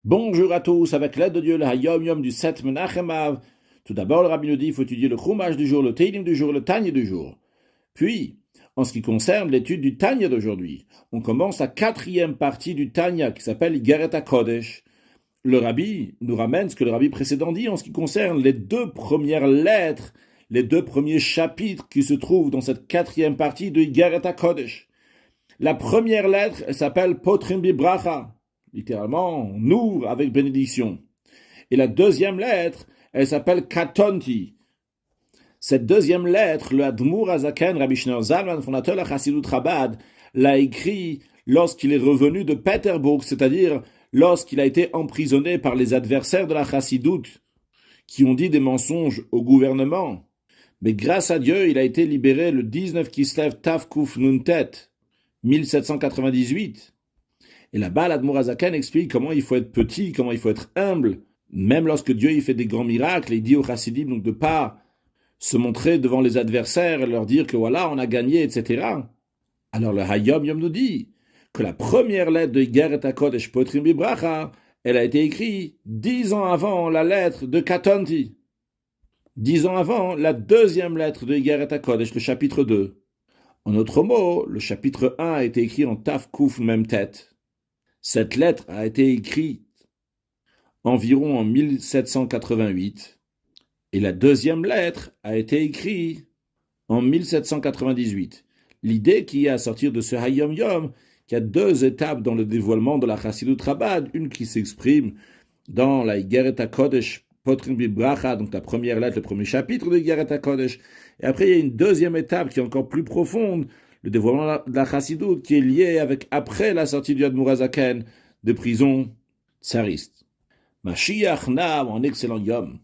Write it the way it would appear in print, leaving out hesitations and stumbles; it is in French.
Bonjour à tous, avec l'aide de Dieu, le Hayom Yom du 7 Menachem Av. Tout d'abord, le Rabbi nous dit qu'il faut étudier le Chumash du jour, le Teilim du jour, le Tanya du jour. Puis, en ce qui concerne l'étude du Tanya d'aujourd'hui, on commence la quatrième partie du Tanya qui s'appelle Igeret HaKodesh. Le Rabbi nous ramène ce que le Rabbi précédent dit en ce qui concerne les deux premières lettres, les deux premiers chapitres qui se trouvent dans cette quatrième partie de Igeret HaKodesh. La première lettre, elle s'appelle Potrim Bibracha. Littéralement, on ouvre avec bénédiction. Et la deuxième lettre, elle s'appelle Katonti. Cette deuxième lettre, le Admour Azaken, Rabbi Shneur Zalman, fondateur de la Chassidut Chabad, l'a écrit lorsqu'il est revenu de Pétersbourg, c'est-à-dire lorsqu'il a été emprisonné par les adversaires de la Chassidut, qui ont dit des mensonges au gouvernement. Mais grâce à Dieu, il a été libéré le 19 Kislev Tavkuf Nuntet, 1798. Et là-bas, l'Admour Azaken explique comment il faut être petit, comment il faut être humble. Même lorsque Dieu il fait des grands miracles, il dit aux chassidim donc de ne pas se montrer devant les adversaires et leur dire que voilà, on a gagné, etc. Alors le Hayom Yom nous dit que la première lettre de Igeret HaKodesh Potrim Bibracha, elle a été écrite 10 ans avant la lettre de Katonti. 10 ans avant la deuxième lettre de Igeret HaKodesh, le chapitre 2. En autre mot, le chapitre 1 a été écrit en Taf Kouf même tête. Cette lettre a été écrite environ en 1788 et la deuxième lettre a été écrite en 1798. L'idée qui est à sortir de ce Hayom Yom, qu'il y a deux étapes dans le dévoilement de la Chassidut Chabad, une qui s'exprime dans la Igeret HaKodesh Potrim Bibracha, donc la première lettre, le premier chapitre de Igeret HaKodesh, et après il y a une deuxième étape qui est encore plus profonde, le dévoilement de la Chassidut, qui est lié avec après la sortie du Admour Azaken de prison tsariste. Mashiach Nam en excellent Yom.